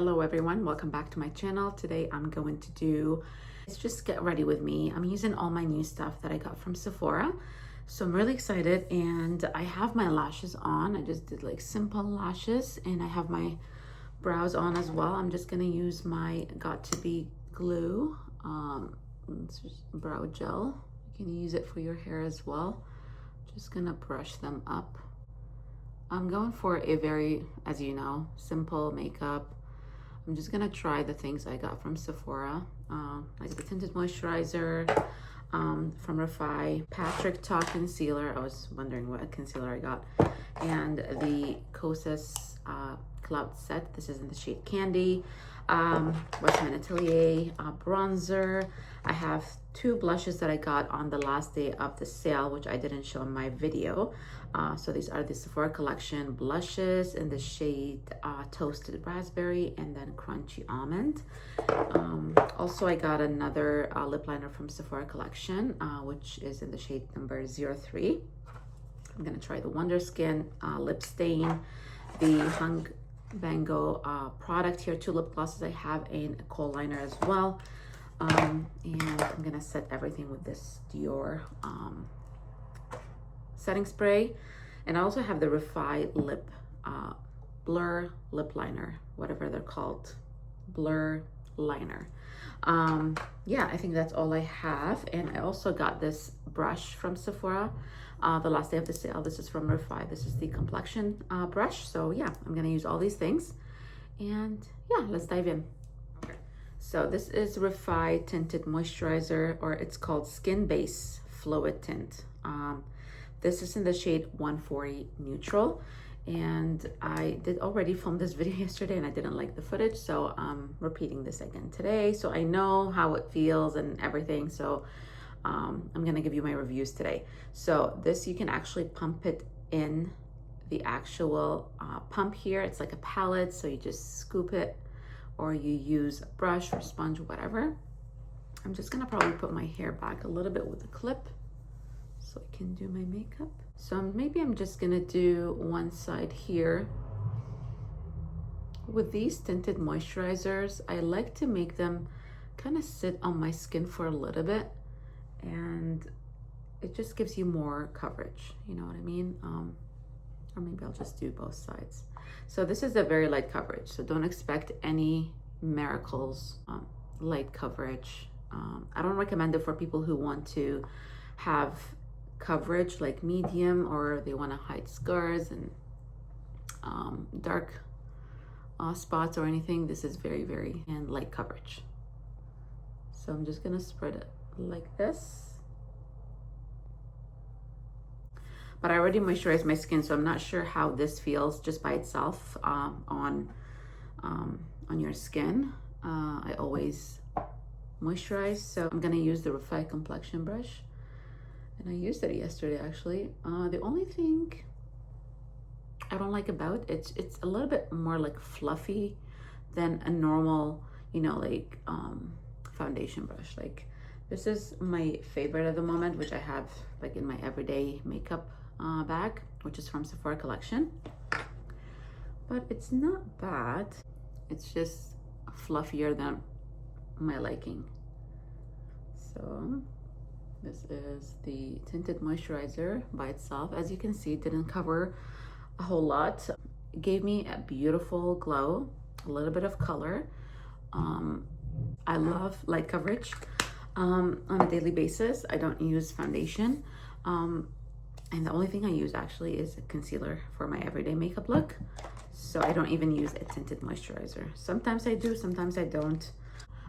Hello everyone, welcome back to my channel. Today I'm going to do, it's just get ready with me. I'm using all my new stuff that I got from Sephora. So I'm really excited and I have my lashes on. I just did like simple lashes and I have my brows on as well. I'm just gonna use my Got To Be glue. It's just brow gel. You can use it for your hair as well. Just gonna brush them up. I'm going for a very, as you know, simple makeup. I'm just gonna try the things I got from Sephora, like the tinted moisturizer from Refy, Patrick Ta concealer. I was wondering what concealer I got, and the Kosas cloud set. This is in the shade Candy. Westman Atelier bronzer. I have two blushes that I got on the last day of the sale, which I didn't show in my video. So these are the Sephora collection blushes in the shade Toasted Raspberry and then Crunchy Almond. Also, I got another lip liner from Sephora collection, which is in the shade number 03. I'm gonna try the Waunderskin lip stain, the Hung Bango product here, two lip glosses I have, and a kohl liner as well. And I'm gonna set everything with this Dior setting spray. And I also have the Refy lip blur lip liner, whatever they're called, blur liner. Yeah, I think that's all I have. And I also got this brush from Sephora the last day of the sale. This is from Refy. This is the complexion brush. So yeah, I'm gonna use all these things and yeah, let's dive in. Okay. So this is Refy tinted moisturizer, or it's called Skin Base Fluid Tint. This is in the shade 140 Neutral. And I did already film this video yesterday and I didn't like the footage, so I'm repeating this again today so I know how it feels and everything. So I'm gonna give you my reviews today. So this, you can actually pump it in the actual pump here. It's like a palette, so you just scoop it or you use a brush or sponge, whatever. I'm just gonna probably put my hair back a little bit with a clip so I can do my makeup. So maybe I'm just gonna do one side here. With these tinted moisturizers, I like to make them kind of sit on my skin for a little bit, and it just gives you more coverage, you know what I mean? Or maybe I'll just do both sides. So this is a very light coverage, so don't expect any miracles. Light coverage. I don't recommend it for people who want to have coverage like medium, or they want to hide scars and dark spots or anything. This is very and light coverage. So I'm just gonna spread it like this. But I already moisturized my skin, so I'm not sure how this feels just by itself on your skin. I always moisturize, so I'm gonna use the Refy complexion brush. And I used it yesterday actually. The only thing I don't like about it, it's a little bit more like fluffy than a normal, you know, like foundation brush. Like this is my favorite at the moment, which I have like in my everyday makeup bag, which is from Sephora collection. But it's not bad. It's just fluffier than my liking. So this is the tinted moisturizer by itself. As you can see, it didn't cover a whole lot. It gave me a beautiful glow, a little bit of color. I love light coverage on a daily basis. I don't use foundation. And the only thing I use actually is a concealer for my everyday makeup look. So I don't even use a tinted moisturizer. Sometimes I do, sometimes I don't.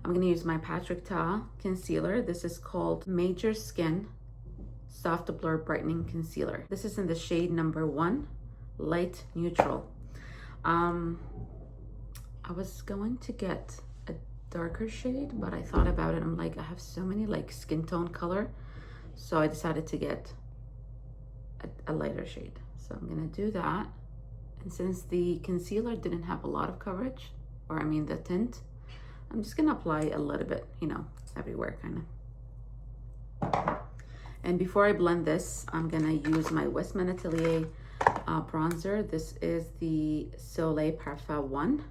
I'm gonna use my Patrick Ta concealer. This is called Major Skin Soft Blur Brightening Concealer. This is in the shade number 1, Light Neutral. I was going to get a darker shade, but I thought about it. I'm like, I have so many like skin tone color. So I decided to get a lighter shade. So I'm gonna do that. And since the concealer didn't have a lot of coverage, or I mean the tint, I'm just gonna apply a little bit, you know, everywhere kind of. And before I blend this, I'm gonna use my Westman Atelier bronzer. This is the Soleil Parfait 1.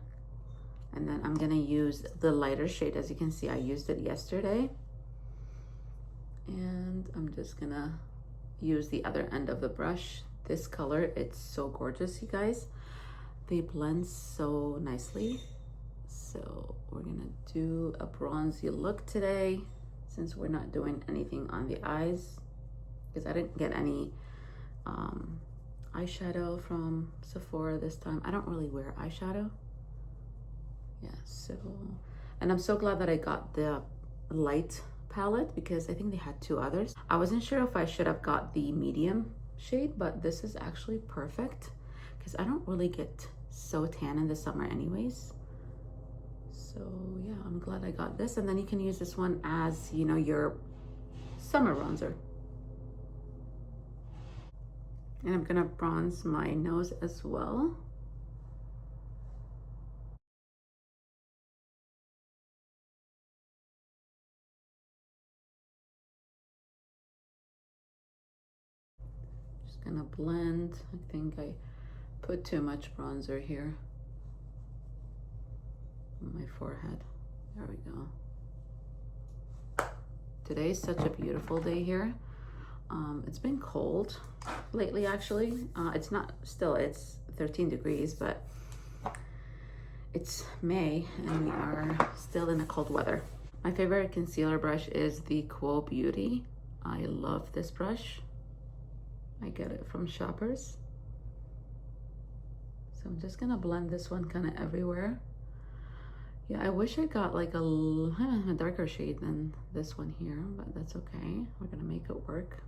And then then I'm gonna use the lighter shade. As you can see, I used it yesterday. And I'm just gonna use the other end of the brush. This color, it's so gorgeous, you guys. They blend so nicely. So we're gonna do a bronzy look today, since we're not doing anything on the eyes, because I didn't get any eyeshadow from Sephora this time. I don't really wear eyeshadow. Yeah, so, and I'm so glad that I got the light palette, because I think they had two others. I wasn't sure if I should have got the medium shade, but this is actually perfect because I don't really get so tan in the summer anyways. So yeah, I'm glad I got this. And then you can use this one as, you know, your summer bronzer. And I'm gonna bronze my nose as well. Just gonna blend. I think I put too much bronzer here on my forehead. There we go. Today's such a beautiful day here. It's been cold lately, actually. It's not, still, it's 13 degrees, but it's May and we are still in the cold weather. My favorite concealer brush is the Kohl Beauty. I love this brush. I get it from Shoppers. So I'm just gonna blend this one kind of everywhere. Yeah, I wish I got like a darker shade than this one here, but that's okay. We're gonna make it work.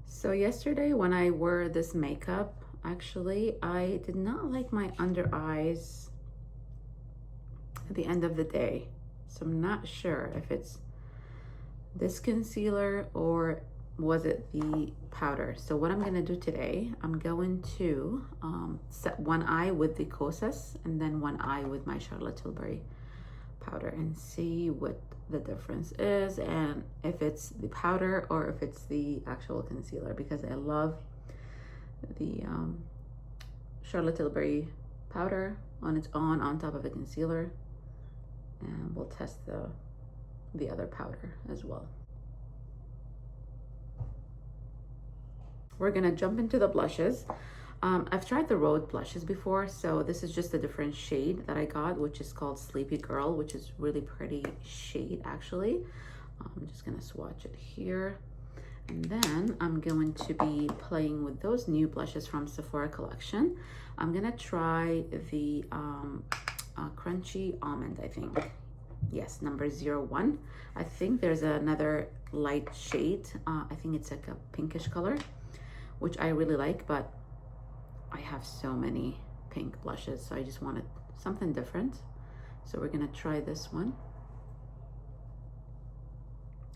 So yesterday when I wore this makeup, actually, I did not like my under eyes at the end of the day. So I'm not sure if it's this concealer or was it the powder. So what I'm gonna do today, I'm going to set one eye with the Kosas and then one eye with my Charlotte Tilbury powder and see what the difference is and if it's the powder or if it's the actual concealer, because I love the Charlotte Tilbury powder on its own on top of the concealer, and we'll test the other powder as well. We're gonna jump into the blushes. I've tried the Rhode blushes before, so this is just a different shade that I got, which is called Sleepy Girl, which is really pretty shade actually. I'm just gonna swatch it here. And then I'm going to be playing with those new blushes from Sephora collection. I'm gonna try the Crunchy Almond, I think. Yes, number 01. I think there's another light shade. I think it's like a pinkish color, which I really like, but I have so many pink blushes, so I just wanted something different. So we're gonna try this one.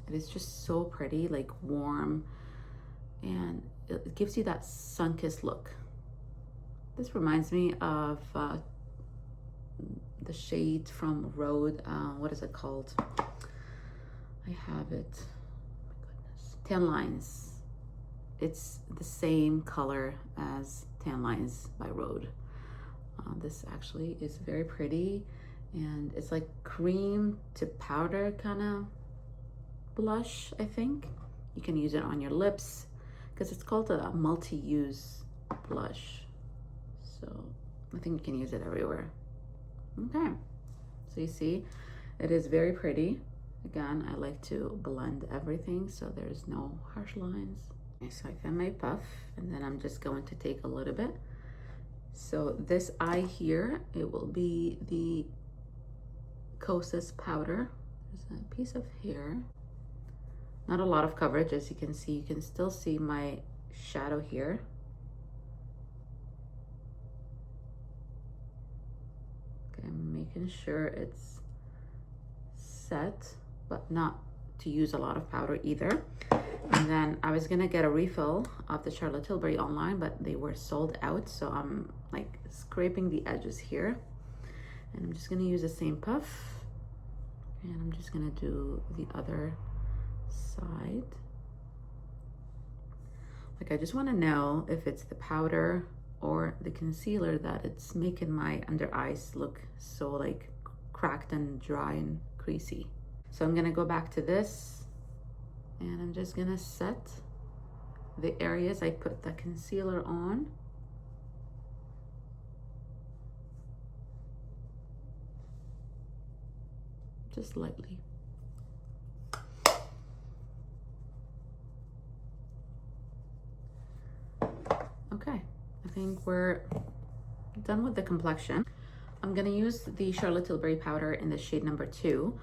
It is just so pretty, like warm, and it gives you that sun-kissed look. This reminds me of the shade from Rhode. What is it called? I have it. Oh my goodness. Tan Lines. It's the same color as Tan Lines by Rhode. This actually is very pretty, and it's like cream to powder kind of blush, I think. You can use it on your lips because it's called a multi-use blush. So I think you can use it everywhere. Okay, so you see, it is very pretty. Again, I like to blend everything so there's no harsh lines. Okay, so I found my puff, and then I'm just going to take a little bit. So this eye here, it will be the Kosas powder. There's a piece of hair. Not a lot of coverage, as you can see. You can still see my shadow here. Okay, I'm making sure it's set, but not to use a lot of powder either. And then I was gonna get a refill of the Charlotte Tilbury online, but they were sold out. So I'm like scraping the edges here. And I'm just gonna use the same puff. And I'm just gonna do the other side. Like, I just want to know if it's the powder or the concealer that it's making my under eyes look so like cracked and dry and creasy. So I'm gonna go back to this and I'm just gonna set the areas I put the concealer on. Just lightly. Okay, I think we're done with the complexion. I'm gonna use the Charlotte Tilbury powder in the shade number 2.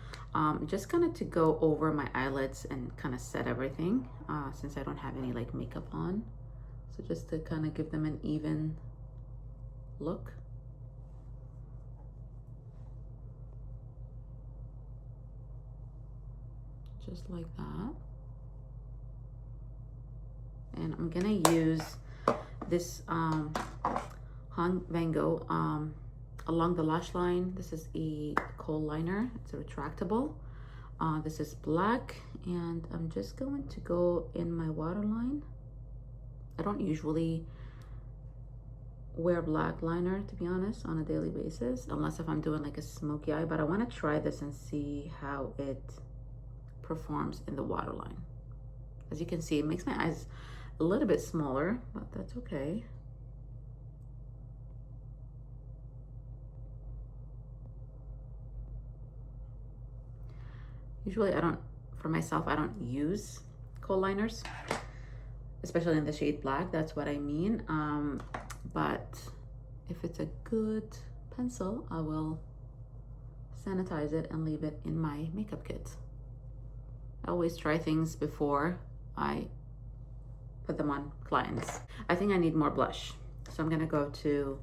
Just kind of to go over my eyelids and kind of set everything since I don't have any like makeup on. So just to kind of give them an even look. Just like that. And I'm gonna use this Han Van Gogh along the lash line. This is a kohl liner. It's a retractable. This is black, and I'm just going to go in my waterline. I don't usually wear black liner, to be honest, on a daily basis, unless if I'm doing like a smoky eye, but I want to try this and see how it performs in the waterline. As you can see, it makes my eyes a little bit smaller, but that's okay. Usually for myself, I don't use kohl liners, especially in the shade black, that's what I mean. But if it's a good pencil, I will sanitize it and leave it in my makeup kit. I always try things before I put them on clients. I think I need more blush. So I'm gonna go to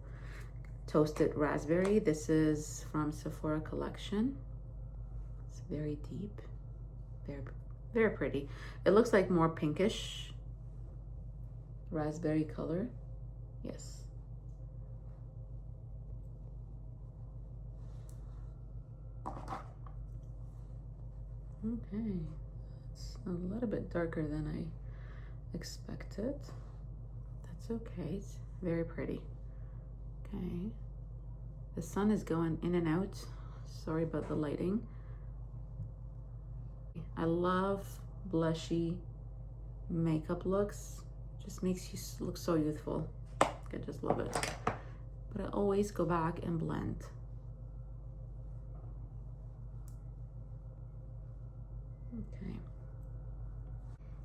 Toasted Raspberry. This is from Sephora collection. It's very deep, very, very pretty. It looks like more pinkish raspberry color. Yes. Okay, it's a little bit darker than I expected. That's okay, it's very pretty. Okay, the sun is going in and out. Sorry about the lighting. I love blushy makeup looks. Just makes you look so youthful. I just love it. But I always go back and blend. Okay.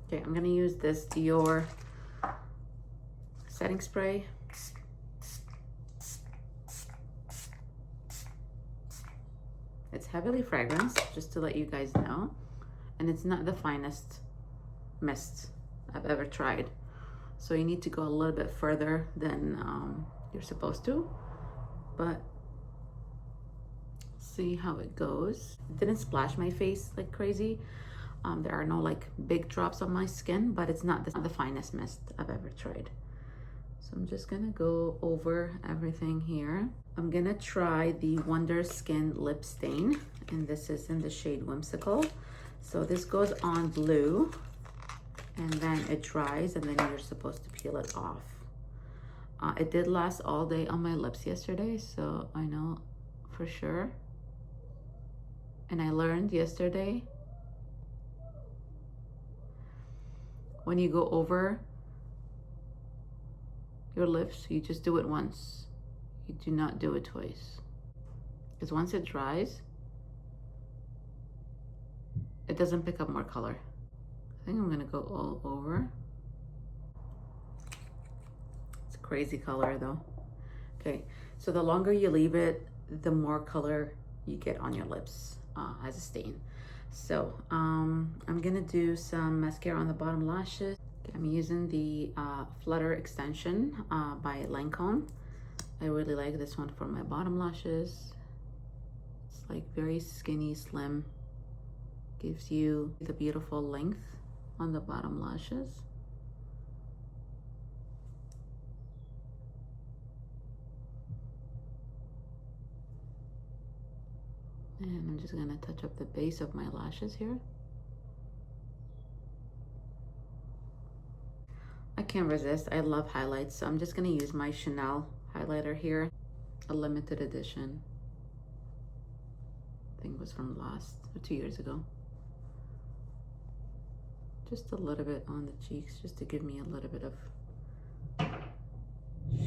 Okay, I'm gonna use this Dior setting spray. It's heavily fragranced, just to let you guys know. And it's not the finest mist I've ever tried. So you need to go a little bit further than you're supposed to. But see how it goes. It didn't splash my face like crazy. There are no like big drops on my skin, but it's not the finest mist I've ever tried. So I'm just gonna go over everything here. I'm gonna try the Waunderskin lip stain, and this is in the shade Whimsical. So this goes on blue, and then it dries, and then you're supposed to peel it off. It did last all day on my lips yesterday, so I know for sure. And I learned yesterday, when you go over your lips, you just do it once. You do not do it twice. Because once it dries, it doesn't pick up more color. I think I'm gonna go all over. It's a crazy color though. Okay, so the longer you leave it, the more color you get on your lips as a stain. So I'm gonna do some mascara on the bottom lashes. I'm using the Flutter extension by Lancome. I really like this one for my bottom lashes. It's like very skinny, slim. Gives you the beautiful length on the bottom lashes. And I'm just gonna touch up the base of my lashes here. I can't resist. I love highlights, so I'm just gonna use my Chanel highlighter here, a limited edition. I think it was from last or 2 years ago. Just a little bit on the cheeks, just to give me a little bit of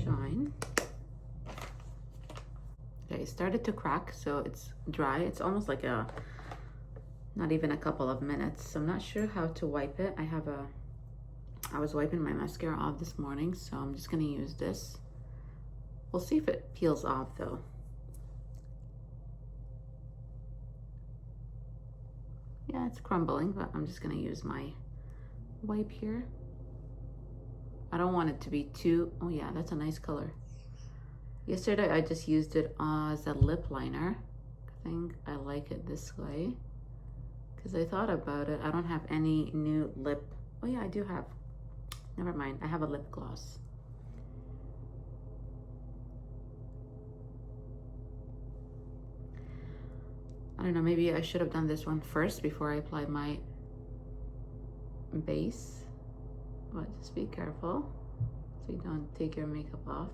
shine. Okay, it started to crack, so it's dry. It's almost like not even a couple of minutes. So I'm not sure how to wipe it. I was wiping my mascara off this morning, so I'm just gonna use this. We'll see if it peels off though. Yeah, it's crumbling, but I'm just gonna use my wipe here. I don't want it to be too, oh yeah, that's a nice color. Yesterday I just used it as a lip liner. I think I like it this way because I thought about it. I don't have any new lip, oh yeah, I do have, never mind, I have a lip gloss. I don't know, maybe I should have done this one first before I applied my base, but just be careful so you don't take your makeup off.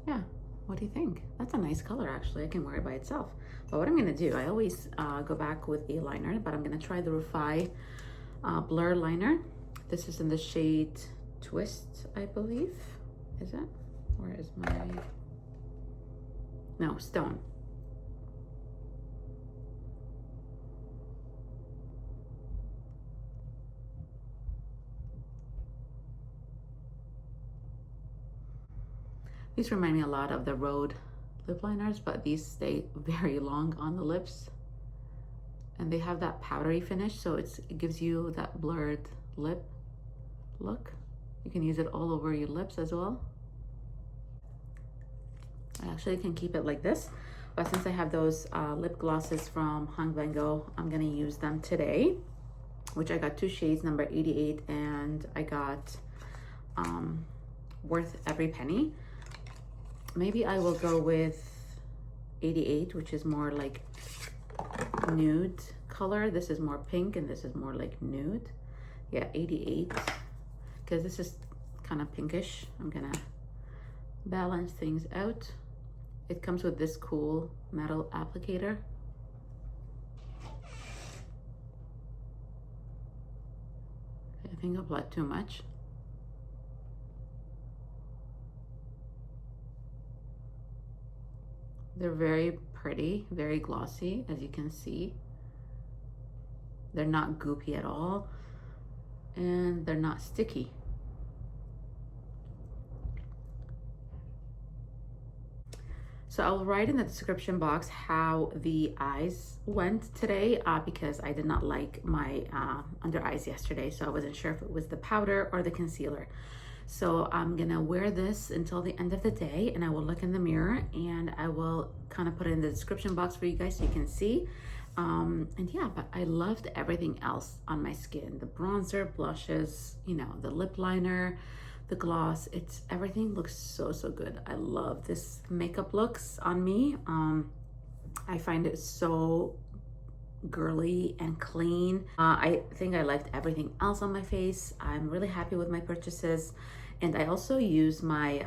Yeah, what do you think? That's a nice color actually. I can wear it by itself. But what I'm gonna do, I always go back with a liner, but I'm gonna try the Rufai blur liner. This is in the shade Twist, I believe. Is it? Where is my, no, Stone. These remind me a lot of the Rhode lip liners, but these stay very long on the lips. And they have that powdery finish, so it gives you that blurred lip look. You can use it all over your lips as well. I actually can keep it like this, but since I have those lip glosses from Hung Van Gogh, I'm gonna use them today, which I got 2 shades, number 88, and I got Worth Every Penny. Maybe I will go with 88, which is more like nude color. This is more pink and this is more like nude. Yeah, 88, because this is kind of pinkish. I'm gonna balance things out. It comes with this cool metal applicator. I think I applied too much. They're very pretty, very glossy, as you can see. They're not goopy at all, and they're not sticky. So I'll write in the description box how the eyes went today because I did not like my under eyes yesterday, so I wasn't sure if it was the powder or the concealer. So I'm gonna wear this until the end of the day, and I will look in the mirror and I will kind of put it in the description box for you guys so you can see. And yeah, but I loved everything else on my skin. The bronzer, blushes, you know, the lip liner, the gloss, everything looks so good. I love this makeup looks on me. I find it so girly and clean. I think I liked everything else on my face. I'm really happy with my purchases. And I also used my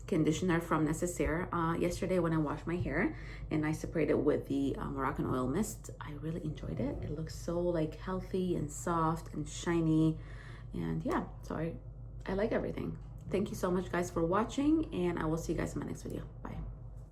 conditioner from Necessaire yesterday when I washed my hair, and I sprayed it with the Moroccan oil mist. I really enjoyed it. It looks so like healthy and soft and shiny, and yeah, so I like everything. Thank you so much guys for watching, and I will see you guys in my next video. Bye.